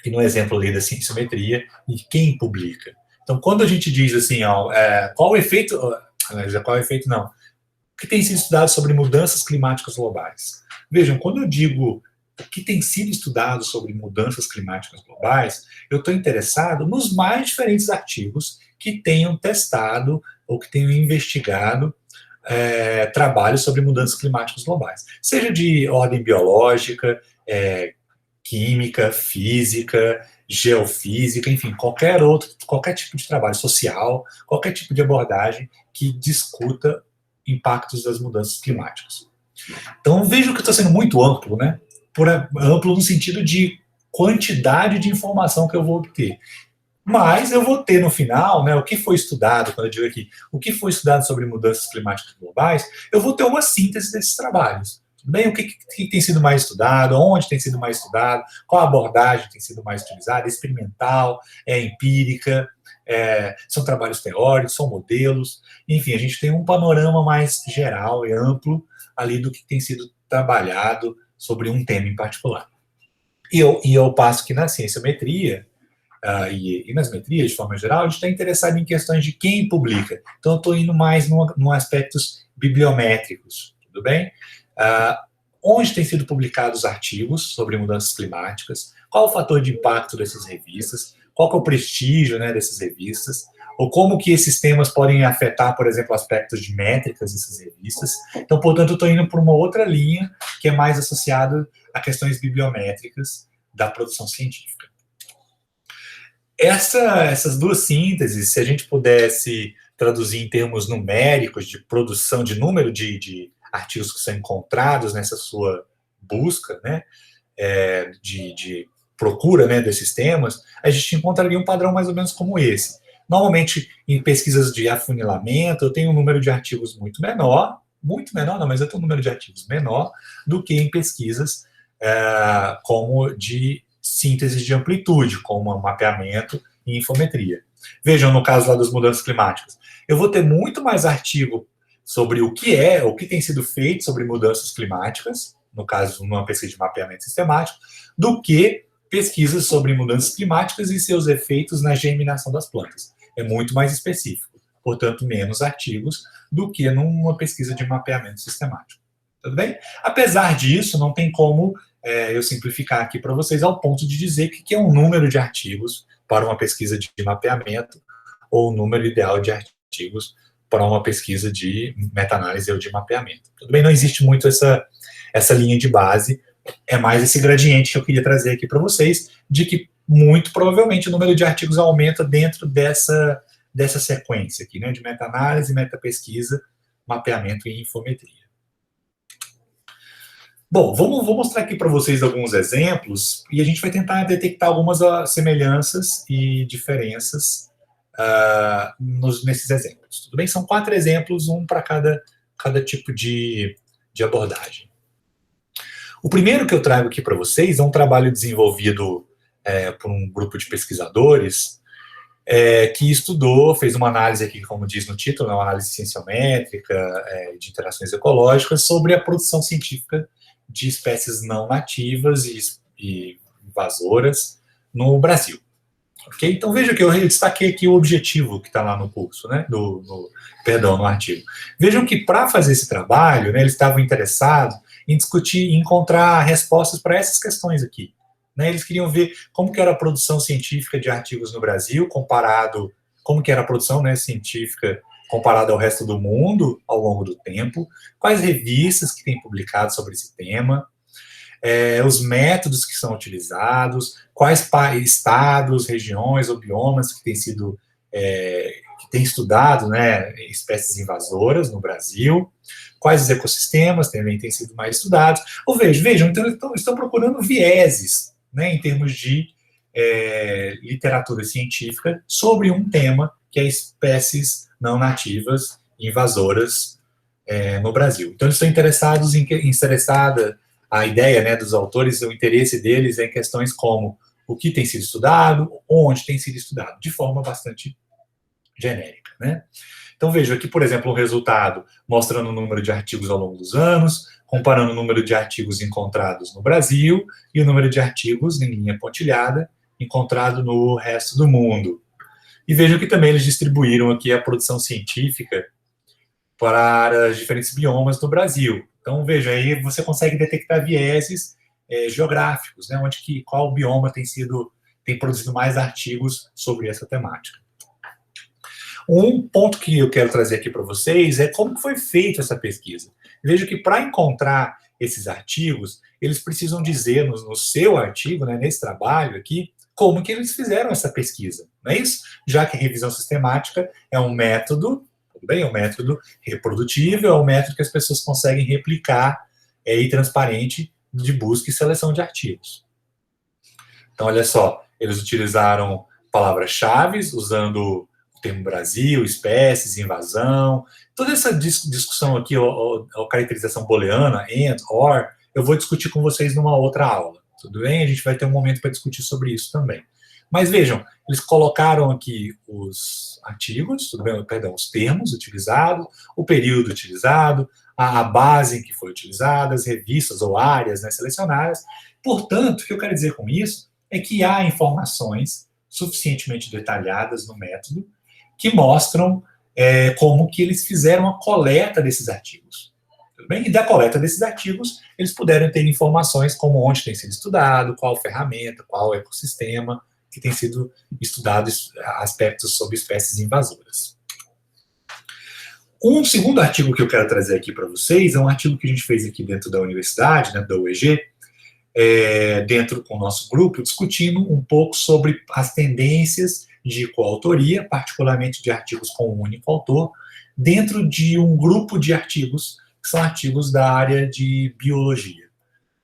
e no exemplo ali da cienciometria, e quem publica. Então, quando a gente diz assim, qual o efeito não, o que tem sido estudado sobre mudanças climáticas globais? Vejam, quando eu digo o que tem sido estudado sobre mudanças climáticas globais, eu estou interessado nos mais diferentes artigos que tenham testado ou que tenham investigado trabalhos sobre mudanças climáticas globais. Seja de ordem biológica, química, física, geofísica, enfim, qualquer tipo de trabalho social, qualquer tipo de abordagem que discuta impactos das mudanças climáticas. Então, vejo que está sendo muito amplo, né? Amplo no sentido de quantidade de informação que eu vou obter. Mas eu vou ter no final, né, o que foi estudado, quando eu digo aqui, o que foi estudado sobre mudanças climáticas globais, eu vou ter uma síntese desses trabalhos. Tudo bem? O que tem sido mais estudado, onde tem sido mais estudado, qual abordagem tem sido mais utilizada, experimental, empírica, são trabalhos teóricos, são modelos, enfim, a gente tem um panorama mais geral e amplo ali do que tem sido trabalhado sobre um tema em particular. E eu passo que na cienciometria, e nas metrias, de forma geral, a gente está interessado em questões de quem publica. Então, eu estou indo mais em aspectos bibliométricos, tudo bem? Onde têm sido publicados artigos sobre mudanças climáticas, qual o fator de impacto dessas revistas, qual que é o prestígio, né, dessas revistas, ou como que esses temas podem afetar, por exemplo, aspectos de métricas dessas revistas. Então, portanto, eu estou indo por uma outra linha que é mais associada a questões bibliométricas da produção científica. Essas duas sínteses, se a gente pudesse traduzir em termos numéricos de produção, de número de artigos que são encontrados nessa sua busca, né, de procura, né, desses temas, a gente encontraria um padrão mais ou menos como esse. Normalmente, em pesquisas de afunilamento, eu tenho um número de artigos muito menor não, mas eu tenho um número de artigos menor do que em pesquisas como de síntese de amplitude, como mapeamento e infometria. Vejam, no caso lá das mudanças climáticas, eu vou ter muito mais artigo sobre o que tem sido feito sobre mudanças climáticas, no caso, numa pesquisa de mapeamento sistemático, do que pesquisas sobre mudanças climáticas e seus efeitos na germinação das plantas. É muito mais específico, portanto, menos artigos do que numa pesquisa de mapeamento sistemático. Tudo bem? Apesar disso, não tem como eu simplificar aqui para vocês ao ponto de dizer que é um número de artigos para uma pesquisa de mapeamento ou um número ideal de artigos para uma pesquisa de meta-análise ou de mapeamento. Tudo bem? Não existe muito essa linha de base, é mais esse gradiente que eu queria trazer aqui para vocês, de que muito provavelmente o número de artigos aumenta dentro dessa sequência aqui, né, de meta-análise, meta-pesquisa, mapeamento e infometria. Bom, vou mostrar aqui para vocês alguns exemplos e a gente vai tentar detectar algumas semelhanças e diferenças nesses exemplos. Tudo bem? São 4 exemplos, um para cada tipo de abordagem. O primeiro que eu trago aqui para vocês é um trabalho desenvolvido por um grupo de pesquisadores que fez uma análise aqui, como diz no título, uma análise cienciométrica de interações ecológicas sobre a produção científica de espécies não nativas e invasoras no Brasil. Okay? Então, veja que eu destaquei aqui o objetivo que está lá no curso, né? No artigo. Vejam que, para fazer esse trabalho, né, eles estavam interessados em discutir e encontrar respostas para essas questões aqui. né? Eles queriam ver como que era a produção científica de artigos no Brasil, como que era a produção, né, científica comparada ao resto do mundo ao longo do tempo, quais revistas que têm publicado sobre esse tema, os métodos que são utilizados, quais estados, regiões ou biomas que têm sido que têm estudado, né, espécies invasoras no Brasil, quais os ecossistemas também têm sido mais estudados. Ou vejam, então eles estão procurando vieses, né, em termos de literatura científica sobre um tema que é espécies não nativas invasoras no Brasil. Então eles estão interessados a ideia, né, dos autores, o interesse deles é em questões como o que tem sido estudado, onde tem sido estudado, de forma bastante genérica, né? Então, vejo aqui, por exemplo, um resultado mostrando o número de artigos ao longo dos anos, comparando o número de artigos encontrados no Brasil e o número de artigos em linha pontilhada encontrado no resto do mundo. E vejo que também eles distribuíram aqui a produção científica para os diferentes biomas do Brasil. Então, veja, aí você consegue detectar vieses geográficos, né, qual bioma tem produzido mais artigos sobre essa temática. Um ponto que eu quero trazer aqui para vocês é como foi feita essa pesquisa. Veja que para encontrar esses artigos, eles precisam dizer no seu artigo, né, nesse trabalho aqui, como que eles fizeram essa pesquisa, não é isso? Já que a revisão sistemática é um método, tudo bem, é um método reprodutível, é um método que as pessoas conseguem replicar e transparente de busca e seleção de artigos. Então, olha só, eles utilizaram palavras-chave, usando o termo Brasil, espécies, invasão, toda essa discussão aqui, a caracterização booleana, and, or, eu vou discutir com vocês numa outra aula, tudo bem? A gente vai ter um momento para discutir sobre isso também. Mas vejam, eles colocaram aqui os artigos, tudo bem? Perdão, os termos utilizados, o período utilizado, a base em que foi utilizada, as revistas ou áreas, né, selecionadas. Portanto, o que eu quero dizer com isso é que há informações suficientemente detalhadas no método que mostram como que eles fizeram a coleta desses artigos. Tudo bem? E da coleta desses artigos, eles puderam ter informações como onde tem sido estudado, qual ferramenta, qual ecossistema que tem sido estudado, aspectos sobre espécies invasoras. Um segundo artigo que eu quero trazer aqui para vocês é um artigo que a gente fez aqui dentro da universidade, né, da UEG, dentro com o nosso grupo, discutindo um pouco sobre as tendências de coautoria, particularmente de artigos com um único autor, dentro de um grupo de artigos, que são artigos da área de biologia.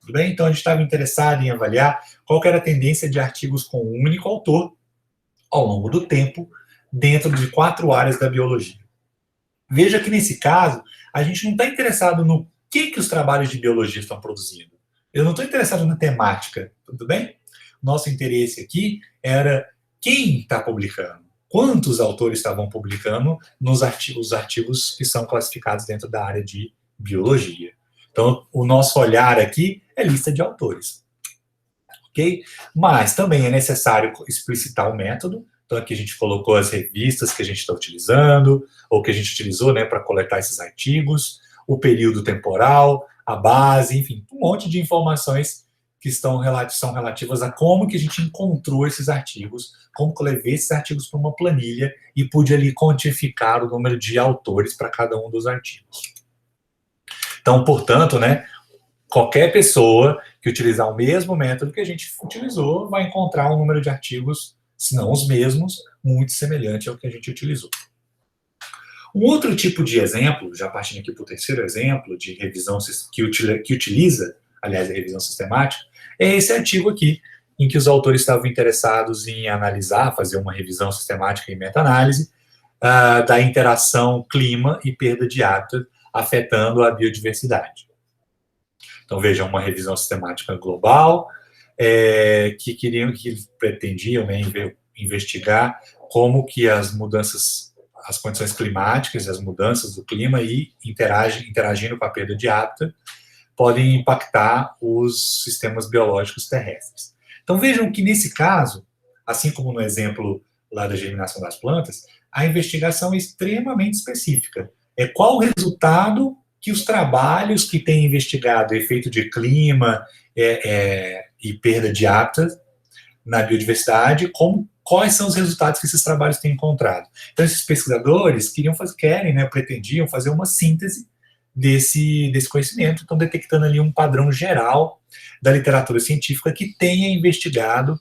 Tudo bem? Então, a gente estava interessado em avaliar qual que era a tendência de artigos com um único autor, ao longo do tempo, dentro de 4 áreas da biologia. Veja que, nesse caso, a gente não está interessado no que os trabalhos de biologia estão produzindo. Eu não estou interessado na temática, tudo bem? Nosso interesse aqui era quem está publicando, quantos autores estavam publicando nos artigos que são classificados dentro da área de biologia. Então, o nosso olhar aqui é lista de autores. Ok? Mas também é necessário explicitar o método. Então, aqui a gente colocou as revistas que a gente está utilizando, ou que a gente utilizou, né, para coletar esses artigos, o período temporal, a base, enfim, um monte de informações que são relativas a como que a gente encontrou esses artigos, como que eu levei esses artigos para uma planilha e pude ali quantificar o número de autores para cada um dos artigos. Então, portanto, né, qualquer pessoa que utilizar o mesmo método que a gente utilizou vai encontrar um número de artigos, se não os mesmos, muito semelhante ao que a gente utilizou. Um outro tipo de exemplo, já partindo aqui para o terceiro exemplo de revisão que utiliza, aliás, a revisão sistemática, é esse artigo aqui, em que os autores estavam interessados em analisar, fazer uma revisão sistemática e meta-análise da interação clima e perda de hábitat afetando a biodiversidade. Então, vejam, uma revisão sistemática global que pretendiam, né, investigar como que as mudanças, as condições climáticas, as mudanças do clima e interagindo com a perda de hábitat podem impactar os sistemas biológicos terrestres. Então, vejam que, nesse caso, assim como no exemplo lá da germinação das plantas, a investigação é extremamente específica. É qual o resultado que os trabalhos que têm investigado efeito de clima, e perda de hábitat na biodiversidade, quais são os resultados que esses trabalhos têm encontrado. Então, esses pesquisadores querem, né, pretendiam fazer uma síntese desse conhecimento, estão detectando ali um padrão geral da literatura científica que tenha investigado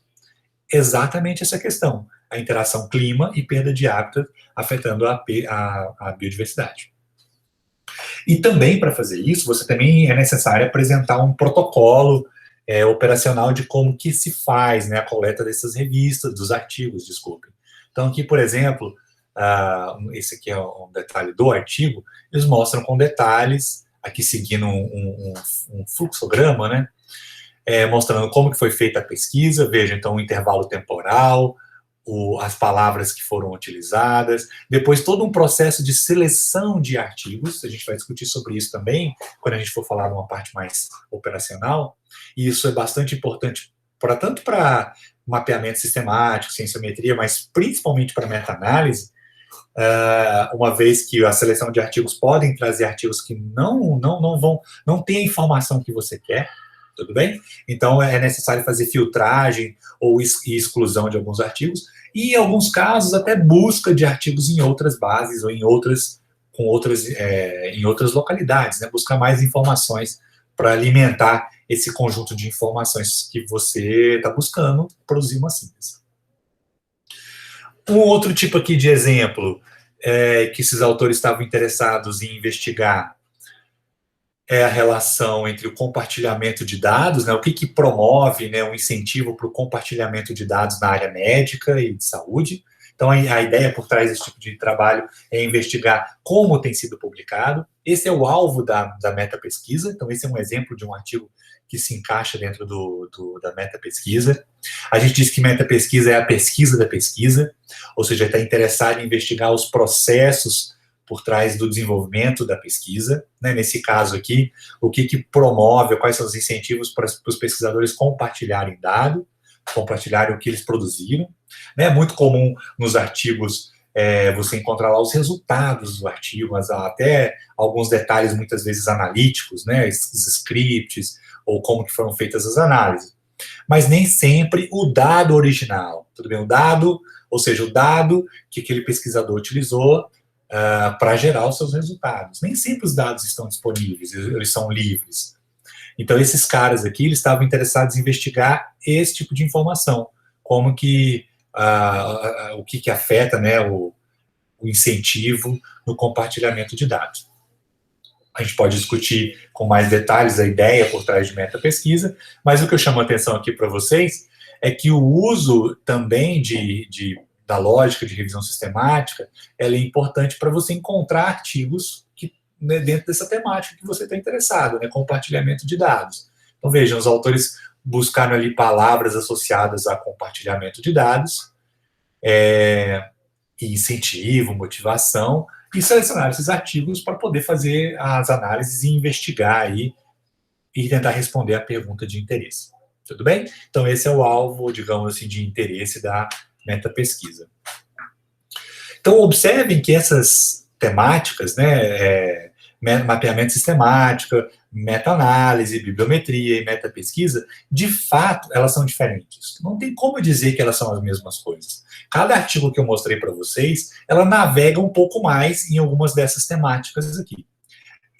exatamente essa questão, a interação clima e perda de hábitat afetando a biodiversidade. E também, para fazer isso, você também é necessário apresentar um protocolo operacional de como que se faz, né, a coleta dessas revistas, dos artigos, desculpem. Então, aqui, por exemplo, esse aqui é um detalhe do artigo, eles mostram com detalhes, aqui seguindo um fluxograma, né, mostrando como que foi feita a pesquisa, veja, então, o intervalo temporal, as palavras que foram utilizadas, depois todo um processo de seleção de artigos, a gente vai discutir sobre isso também, quando a gente for falar de uma parte mais operacional, e isso é bastante importante tanto para mapeamento sistemático, cienciometria, mas principalmente para meta-análise, uma vez que a seleção de artigos podem trazer artigos que não têm a informação que você quer, tudo bem? Então, é necessário fazer filtragem ou exclusão de alguns artigos, e, em alguns casos, até busca de artigos em outras bases ou em outras localidades, né? Buscar mais informações para alimentar esse conjunto de informações que você está buscando produzir uma síntese. Um outro tipo aqui de exemplo que esses autores estavam interessados em investigar é a relação entre o compartilhamento de dados, né, o que promove, né, um incentivo para o compartilhamento de dados na área médica e de saúde. Então, a ideia por trás desse tipo de trabalho é investigar como tem sido publicado. Esse é o alvo da meta-pesquisa. Então, esse é um exemplo de um artigo que se encaixa dentro da meta-pesquisa. A gente diz que meta-pesquisa é a pesquisa da pesquisa, ou seja, está interessado em investigar os processos por trás do desenvolvimento da pesquisa, né? Nesse caso aqui, o que promove, quais são os incentivos para os pesquisadores compartilharem dados, compartilharem o que eles produziram, né? É muito comum nos artigos você encontrar lá os resultados do artigo, mas até alguns detalhes muitas vezes analíticos, né? Os scripts, ou como que foram feitas as análises. Mas nem sempre o dado original, tudo bem? O dado, ou seja, o dado que aquele pesquisador utilizou para gerar os seus resultados. Nem sempre os dados estão disponíveis, eles são livres. Então, esses caras aqui, eles estavam interessados em investigar esse tipo de informação, como que, o que afeta, né, o incentivo no compartilhamento de dados. A gente pode discutir com mais detalhes a ideia por trás de meta-pesquisa, mas o que eu chamo a atenção aqui para vocês é que o uso também da lógica de revisão sistemática, ela é importante para você encontrar artigos né, dentro dessa temática que você está interessado, né, compartilhamento de dados. Então, vejam, os autores buscaram ali palavras associadas a compartilhamento de dados, incentivo, motivação, e selecionar esses artigos para poder fazer as análises e investigar aí e tentar responder a pergunta de interesse. Tudo bem? Então, esse é o alvo, digamos assim, de interesse da meta-pesquisa. Então, observem que essas temáticas, né, mapeamento sistemático, meta-análise, bibliometria e meta-pesquisa, de fato, elas são diferentes. Não tem como dizer que elas são as mesmas coisas. Cada artigo que eu mostrei para vocês, ela navega um pouco mais em algumas dessas temáticas aqui.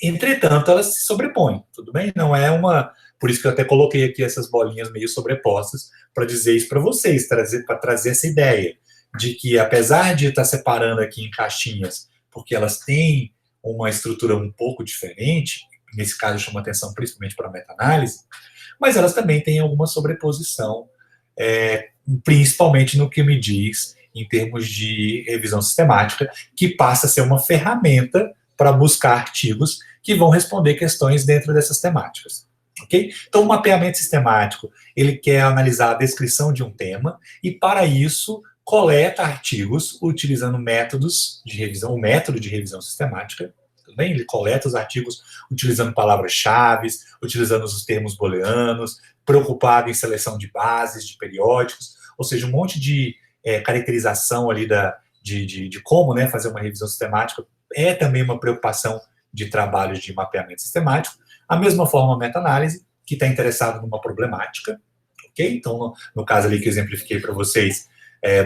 Entretanto, elas se sobrepõem, tudo bem? Não é uma... Por isso que eu até coloquei aqui essas bolinhas meio sobrepostas, para dizer isso para vocês, para trazer essa ideia de que, apesar de estar separando aqui em caixinhas, porque elas têm uma estrutura um pouco diferente, nesse caso eu chamo atenção principalmente para a meta-análise, mas elas também têm alguma sobreposição, principalmente no que me diz em termos de revisão sistemática, que passa a ser uma ferramenta para buscar artigos que vão responder questões dentro dessas temáticas. Okay? Então, o mapeamento sistemático, ele quer analisar a descrição de um tema e, para isso, coleta artigos utilizando métodos de revisão, o método de revisão sistemática. Tudo bem? Ele coleta os artigos utilizando palavras-chave, utilizando os termos booleanos, preocupado em seleção de bases, de periódicos, ou seja, um monte de caracterização ali de como, né, fazer uma revisão sistemática é também uma preocupação de trabalhos de mapeamento sistemático. A mesma forma, a meta-análise, que está interessado numa problemática, ok? Então, no caso ali que eu exemplifiquei para vocês,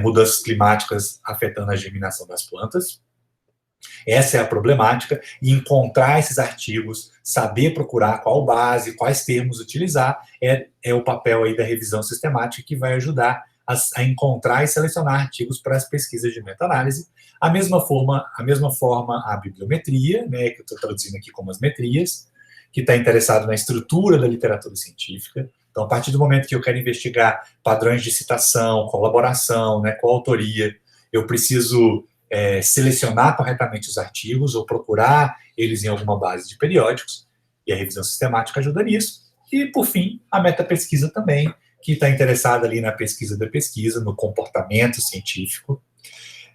mudanças climáticas afetando a germinação das plantas. Essa é a problemática, e encontrar esses artigos, saber procurar qual base, quais termos utilizar, é o papel aí da revisão sistemática que vai ajudar a encontrar e selecionar artigos para as pesquisas de meta-análise. A mesma forma a bibliometria, né, que eu estou traduzindo aqui como as metrias, que está interessado na estrutura da literatura científica. Então, a partir do momento que eu quero investigar padrões de citação, colaboração, né, coautoria, eu preciso selecionar corretamente os artigos ou procurar eles em alguma base de periódicos, e a revisão sistemática ajuda nisso. E, por fim, a metapesquisa também, que está interessada ali na pesquisa da pesquisa, no comportamento científico,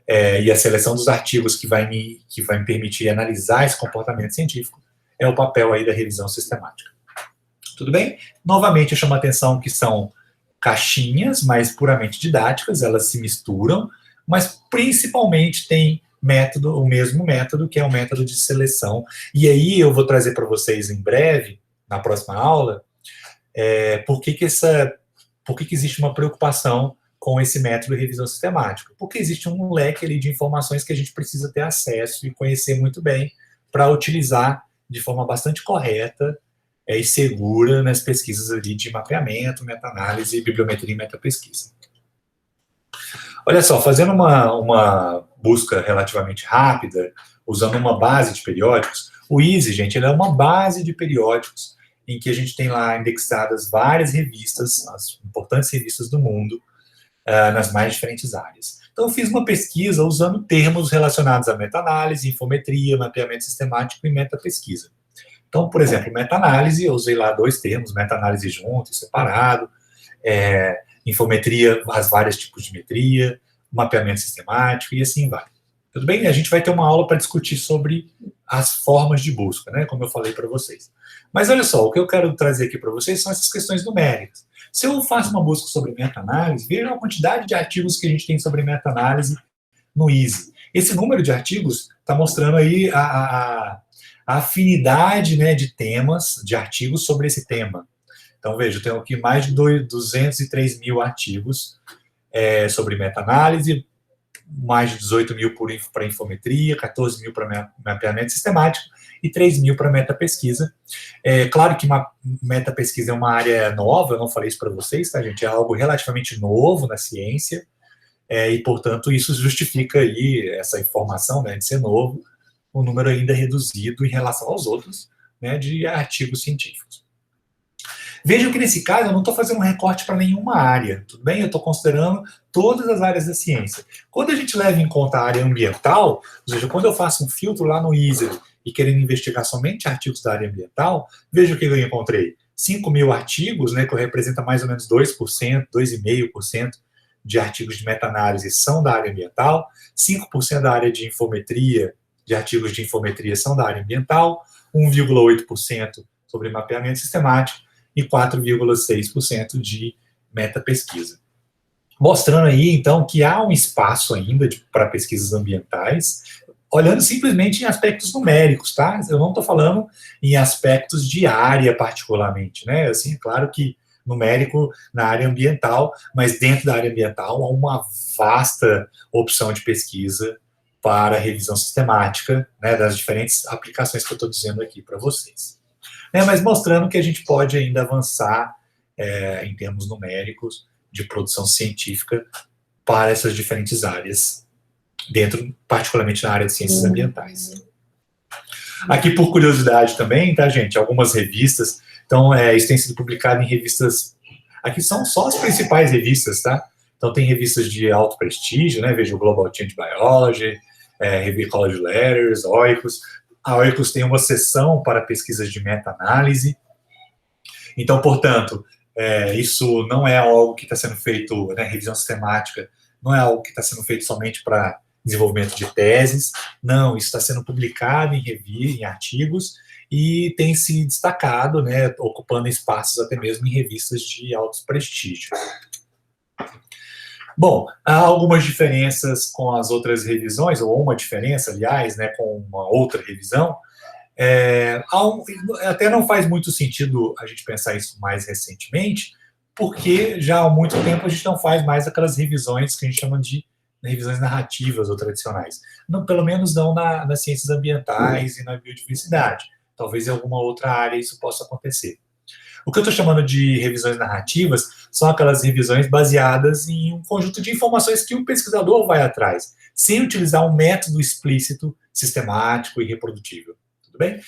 e a seleção dos artigos que vai me permitir analisar esse comportamento científico é o papel aí da revisão sistemática. Tudo bem? Novamente, eu chamo a atenção que são caixinhas, mas puramente didáticas, elas se misturam, mas principalmente tem o mesmo método, que é o método de seleção. E aí eu vou trazer para vocês em breve, na próxima aula, por que existe uma preocupação com esse método de revisão sistemática. Porque existe um leque ali de informações que a gente precisa ter acesso e conhecer muito bem para utilizar de forma bastante correta e segura nas pesquisas ali de mapeamento, meta-análise, bibliometria e metapesquisa. Olha só, fazendo uma busca relativamente rápida, usando uma base de periódicos, o EASY, gente, ele é uma base de periódicos em que a gente tem lá indexadas várias revistas, as importantes revistas do mundo, nas mais diferentes áreas. Então, eu fiz uma pesquisa usando termos relacionados a meta-análise, infometria, mapeamento sistemático e metapesquisa. Então, por exemplo, meta-análise, eu usei lá 2 termos, meta-análise junto e separado, infometria, as vários tipos de metria, mapeamento sistemático e assim vai. Tudo bem? A gente vai ter uma aula para discutir sobre as formas de busca, né? Como eu falei para vocês. Mas olha só, o que eu quero trazer aqui para vocês são essas questões numéricas. Se eu faço uma busca sobre meta-análise, veja a quantidade de artigos que a gente tem sobre meta-análise no EASY. Esse número de artigos está mostrando aí a afinidade, né, de temas, de artigos sobre esse tema. Então, veja, eu tenho aqui mais de 203 mil artigos sobre meta-análise, mais de 18 mil para infometria, 14 mil para mapeamento sistemático e 3 mil para metapesquisa. Claro que metapesquisa é uma área nova, eu não falei isso para vocês, tá, gente? É algo relativamente novo na ciência, e, portanto, isso justifica aí essa informação, né, de ser novo, um número ainda reduzido em relação aos outros, né, de artigos científicos. Vejam que, nesse caso, eu não estou fazendo um recorte para nenhuma área, tudo bem? Eu estou considerando todas as áreas da ciência. Quando a gente leva em conta a área ambiental, ou seja, quando eu faço um filtro lá no EASY e querendo investigar somente artigos da área ambiental, veja o que eu encontrei. 5 mil artigos, né, que representa mais ou menos 2%, 2,5% de artigos de meta-análise são da área ambiental, 5% da área de infometria, de artigos de infometria são da área ambiental, 1,8% sobre mapeamento sistemático, e 4,6% de metapesquisa. Mostrando aí, então, que há um espaço ainda para pesquisas ambientais, olhando simplesmente em aspectos numéricos, tá? Eu não estou falando em aspectos de área particularmente, né? Assim, é claro que numérico na área ambiental, mas dentro da área ambiental há uma vasta opção de pesquisa para revisão sistemática, né, das diferentes aplicações que eu estou dizendo aqui para vocês. Mas mostrando que a gente pode ainda avançar em termos numéricos de produção científica para essas diferentes áreas, particularmente na área de ciências ambientais. Aqui, por curiosidade também, tá, gente, algumas revistas, então, isso tem sido publicado em revistas, aqui são só as principais revistas, tá? Então, tem revistas de alto prestígio, né, veja o Global Change Biology, Review College Letters, Oikos. A Oikos tem uma seção para pesquisas de meta-análise. Então, portanto, isso não é algo que está sendo feito, né, revisão sistemática, não é algo que está sendo feito somente para desenvolvimento de teses, não, isso está sendo publicado em reviews, em artigos, e tem se destacado, né, ocupando espaços até mesmo em revistas de alto prestígio. Bom, há algumas diferenças com as outras revisões, ou uma diferença, aliás, né, com uma outra revisão. Até não faz muito sentido a gente pensar isso mais recentemente, porque já há muito tempo a gente não faz mais aquelas revisões que a gente chama de revisões narrativas ou tradicionais. Não, pelo menos não nas ciências ambientais e na biodiversidade. Talvez em alguma outra área isso possa acontecer. O que eu estou chamando de revisões narrativas são aquelas revisões baseadas em um conjunto de informações que o pesquisador vai atrás, sem utilizar um método explícito, sistemático e reprodutível. Tudo bem?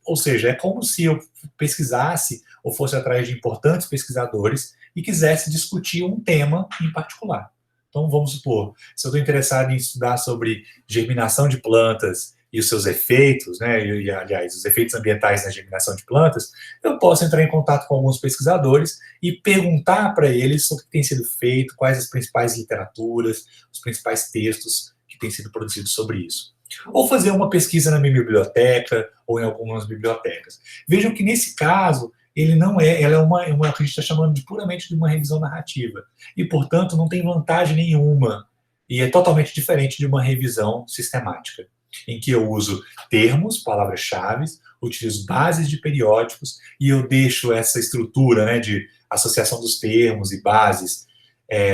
Ou seja, é como se eu pesquisasse ou fosse atrás de importantes pesquisadores e quisesse discutir um tema em particular. Então, vamos supor, se eu estou interessado em estudar sobre germinação de plantas e os seus efeitos, né, e, aliás, os efeitos ambientais na germinação de plantas, eu posso entrar em contato com alguns pesquisadores e perguntar para eles sobre o que tem sido feito, quais as principais literaturas, os principais textos que têm sido produzidos sobre isso. Ou fazer uma pesquisa na minha biblioteca ou em algumas bibliotecas. Vejam que, nesse caso, ela é uma que a gente está chamando de puramente de uma revisão narrativa. E, portanto, não tem vantagem nenhuma. E é totalmente diferente de uma revisão sistemática, em que eu uso termos, palavras-chave, utilizo bases de periódicos e eu deixo essa estrutura, né, de associação dos termos e bases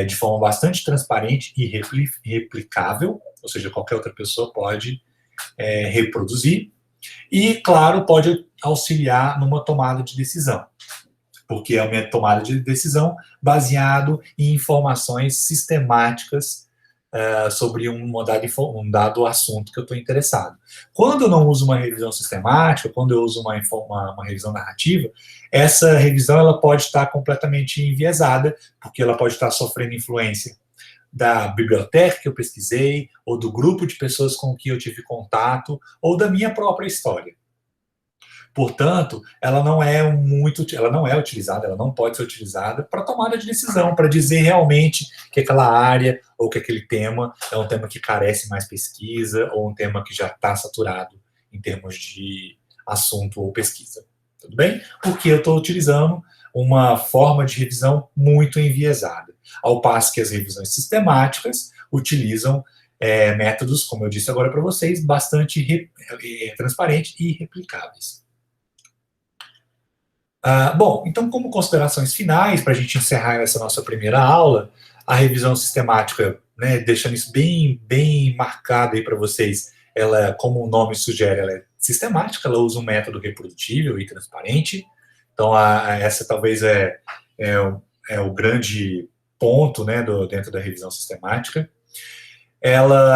de forma bastante transparente e replicável, ou seja, qualquer outra pessoa pode reproduzir. E, claro, pode auxiliar numa tomada de decisão, porque é uma tomada de decisão baseado em informações sistemáticas sobre um dado assunto que eu estou interessado. Quando eu não uso uma revisão sistemática, quando eu uso uma revisão narrativa, essa revisão ela pode estar completamente enviesada, porque ela pode estar sofrendo influência da biblioteca que eu pesquisei, ou do grupo de pessoas com que eu tive contato, ou da minha própria história. Portanto, ela não é utilizada, ela não pode ser utilizada para tomada de decisão, para dizer realmente que aquela área ou que aquele tema é um tema que carece mais pesquisa, ou um tema que já está saturado em termos de assunto ou pesquisa. Tudo bem? Porque eu estou utilizando uma forma de revisão muito enviesada, ao passo que as revisões sistemáticas utilizam métodos, como eu disse agora para vocês, bastante transparentes e replicáveis. Bom, então, como considerações finais, para a gente encerrar essa nossa primeira aula, a revisão sistemática, né, deixando isso bem, bem marcado aí para vocês, ela, como o nome sugere, ela é sistemática, ela usa um método reprodutível e transparente. Então, essa talvez é o grande ponto, né, dentro da revisão sistemática.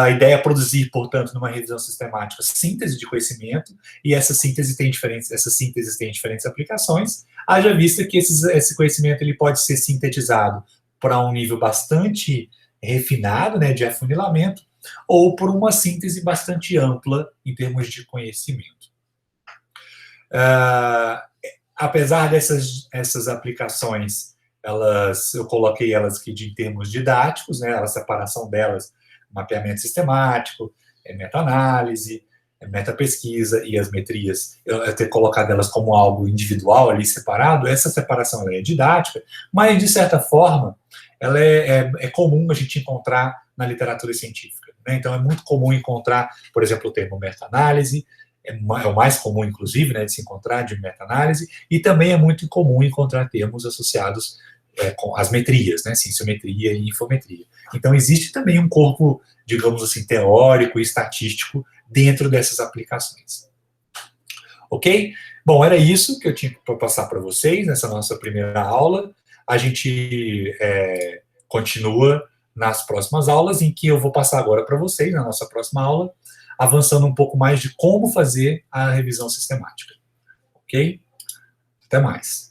A ideia é produzir, portanto, numa revisão sistemática, síntese de conhecimento, e essa síntese tem diferentes aplicações, haja vista que esse conhecimento ele pode ser sintetizado para um nível bastante refinado, né, de afunilamento, ou por uma síntese bastante ampla em termos de conhecimento. Apesar dessas aplicações, eu coloquei elas aqui em termos didáticos, né, a separação delas, mapeamento sistemático, meta-análise, meta-pesquisa e as metrias, eu ter colocado elas como algo individual ali separado, essa separação ela é didática, mas de certa forma ela é comum a gente encontrar na literatura científica, né? Então é muito comum encontrar, por exemplo, o termo meta-análise, é o mais comum, inclusive, né, de se encontrar de meta-análise, e também é muito comum encontrar termos associados com as metrias, né, cienciometria e infometria. Então, existe também um corpo, digamos assim, teórico e estatístico dentro dessas aplicações. Ok? Bom, era isso que eu tinha para passar para vocês nessa nossa primeira aula. A gente continua nas próximas aulas, em que eu vou passar agora para vocês, na nossa próxima aula, avançando um pouco mais de como fazer a revisão sistemática. Ok? Até mais.